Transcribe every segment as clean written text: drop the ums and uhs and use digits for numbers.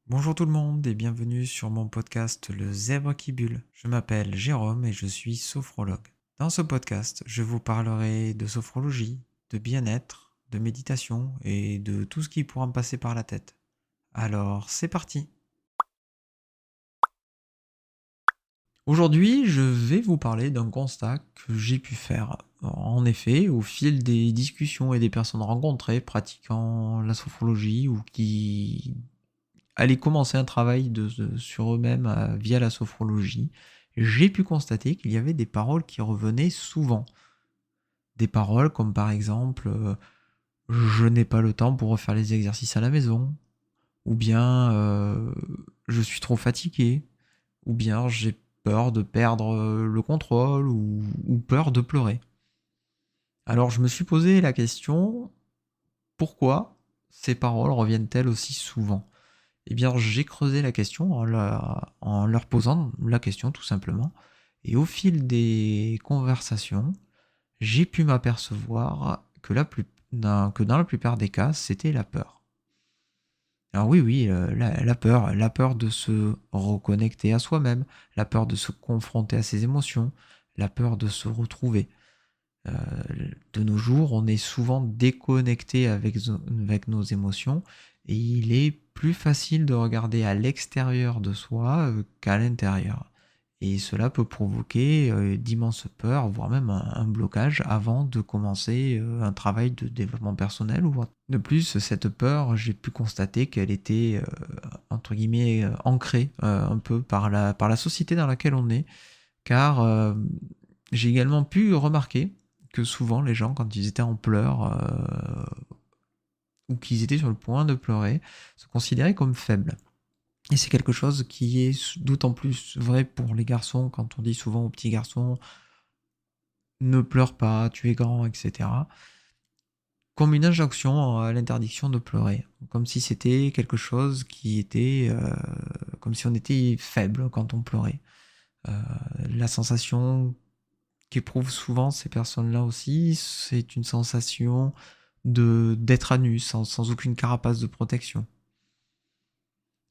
Bonjour tout le monde et bienvenue sur mon podcast Le Zèbre qui bulle. Je m'appelle Jérôme et je suis sophrologue. Dans ce podcast, je vous parlerai de sophrologie, de bien-être, de méditation et de tout ce qui pourra me passer par la tête. Alors, c'est parti. Aujourd'hui, je vais vous parler d'un constat que j'ai pu faire. En effet, au fil des discussions et des personnes rencontrées pratiquant la sophrologie ou qui allaient commencer un travail sur eux-mêmes via la sophrologie, j'ai pu constater qu'il y avait des paroles qui revenaient souvent. Des paroles comme par exemple je n'ai pas le temps pour refaire les exercices à la maison, ou bien je suis trop fatigué, ou bien j'ai peur de perdre le contrôle, ou peur de pleurer. Alors je me suis posé la question, pourquoi ces paroles reviennent-elles aussi souvent? Eh bien, j'ai creusé la question en leur posant la question tout simplement. Et au fil des conversations, j'ai pu m'apercevoir que dans la plupart des cas, c'était la peur. Alors oui, oui, la peur de se reconnecter à soi-même, la peur de se confronter à ses émotions, la peur de se retrouver. Euh, de nos jours, on est souvent déconnecté avec nos émotions et il est plus facile de regarder à l'extérieur de soi qu'à l'intérieur. Et cela peut provoquer d'immenses peurs, voire même un blocage avant de commencer un travail de développement personnel ou autre. De plus, cette peur, j'ai pu constater qu'elle était, entre guillemets, ancrée un peu par la société dans laquelle on est, car j'ai également pu remarquer que souvent les gens, quand ils étaient en pleurs ou qu'ils étaient sur le point de pleurer, se considéraient comme faibles. Et c'est quelque chose qui est d'autant plus vrai pour les garçons, quand on dit souvent aux petits garçons ne pleure pas, tu es grand, etc. Comme une injonction à l'interdiction de pleurer. Comme si c'était quelque chose qui était. Comme si on était faible quand on pleurait. Euh, la sensation qu'éprouvent souvent ces personnes-là aussi, c'est une sensation d'être à nu, sans aucune carapace de protection.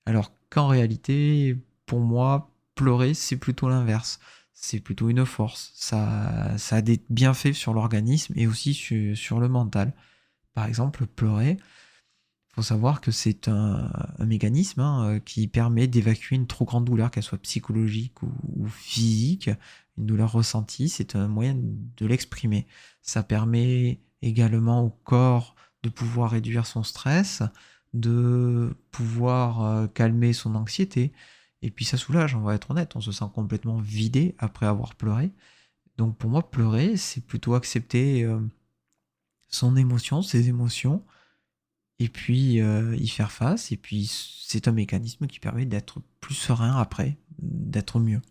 Alors qu'en réalité, pour moi, pleurer, c'est plutôt l'inverse. C'est plutôt une force. Ça a des bienfaits sur l'organisme et aussi sur le mental. Par exemple, pleurer, il faut savoir que c'est un mécanisme qui permet d'évacuer une trop grande douleur, qu'elle soit psychologique ou physique, une douleur ressentie, c'est un moyen de l'exprimer. Ça permet également au corps de pouvoir réduire son stress, de pouvoir calmer son anxiété, et puis ça soulage, on va être honnête, on se sent complètement vidé après avoir pleuré. Donc pour moi, pleurer, c'est plutôt accepter son émotion, ses émotions, et puis y faire face, et puis c'est un mécanisme qui permet d'être plus serein après, d'être mieux.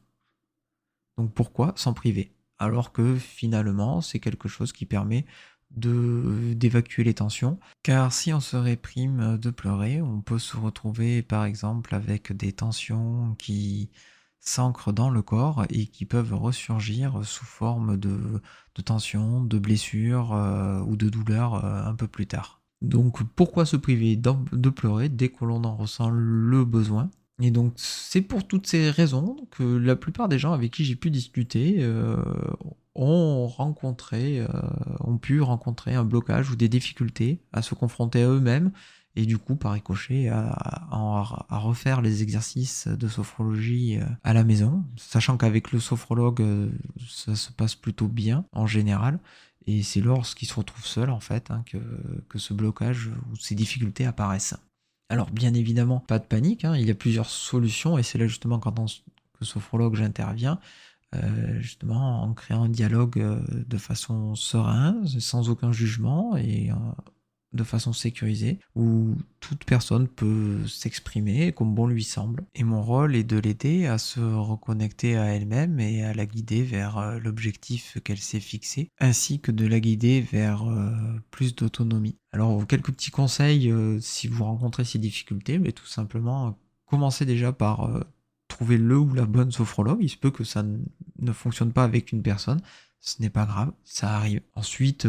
Donc pourquoi s'en priver? Alors que finalement, c'est quelque chose qui permet d'évacuer les tensions. Car si on se réprime de pleurer, on peut se retrouver par exemple avec des tensions qui s'ancrent dans le corps et qui peuvent ressurgir sous forme de tensions, de blessures ou de douleurs un peu plus tard. Donc pourquoi se priver de pleurer dès que l'on en ressent le besoin? Et donc c'est pour toutes ces raisons que la plupart des gens avec qui j'ai pu discuter ont pu rencontrer un blocage ou des difficultés à se confronter à eux-mêmes et du coup par ricochet à refaire les exercices de sophrologie à la maison, sachant qu'avec le sophrologue ça se passe plutôt bien en général. Et c'est lorsqu'ils se retrouvent seuls en fait que ce blocage ou ces difficultés apparaissent. Alors bien évidemment, pas de panique, il y a plusieurs solutions et c'est là justement quand en tant que sophrologue j'interviens, justement en créant un dialogue de façon sereine, sans aucun jugement et de façon sécurisée, où toute personne peut s'exprimer comme bon lui semble. Et mon rôle est de l'aider à se reconnecter à elle-même et à la guider vers l'objectif qu'elle s'est fixé, ainsi que de la guider vers plus d'autonomie. Alors quelques petits conseils si vous rencontrez ces difficultés, mais tout simplement commencez déjà par trouver le ou la bonne sophrologue. Il se peut que ça ne fonctionne pas avec une personne. Ce n'est pas grave, ça arrive. Ensuite,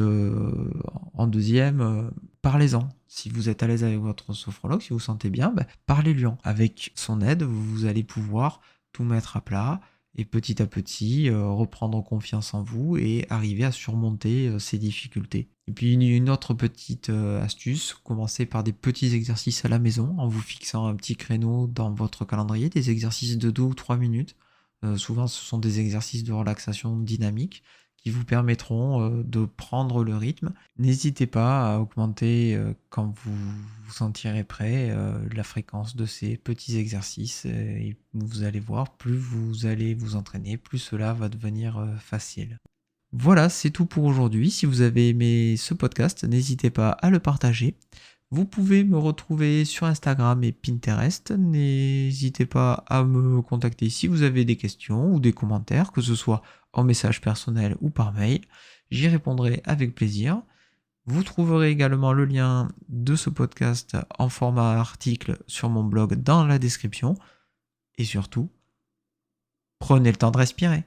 en deuxième, parlez-en. Si vous êtes à l'aise avec votre sophrologue, si vous vous sentez bien, parlez-lui-en. Avec son aide, vous allez pouvoir tout mettre à plat et petit à petit reprendre confiance en vous et arriver à surmonter ces difficultés. Et puis une autre petite astuce, commencez par des petits exercices à la maison en vous fixant un petit créneau dans votre calendrier, des exercices de 2 ou 3 minutes. Souvent ce sont des exercices de relaxation dynamique qui vous permettront de prendre le rythme. N'hésitez pas à augmenter quand vous vous sentirez prêt la fréquence de ces petits exercices et vous allez voir, plus vous allez vous entraîner, plus cela va devenir facile. Voilà, c'est tout pour aujourd'hui. Si vous avez aimé ce podcast, n'hésitez pas à le partager. Vous pouvez me retrouver sur Instagram et Pinterest. N'hésitez pas à me contacter si vous avez des questions ou des commentaires, que ce soit en message personnel ou par mail. J'y répondrai avec plaisir. Vous trouverez également le lien de ce podcast en format article sur mon blog dans la description. Et surtout, prenez le temps de respirer.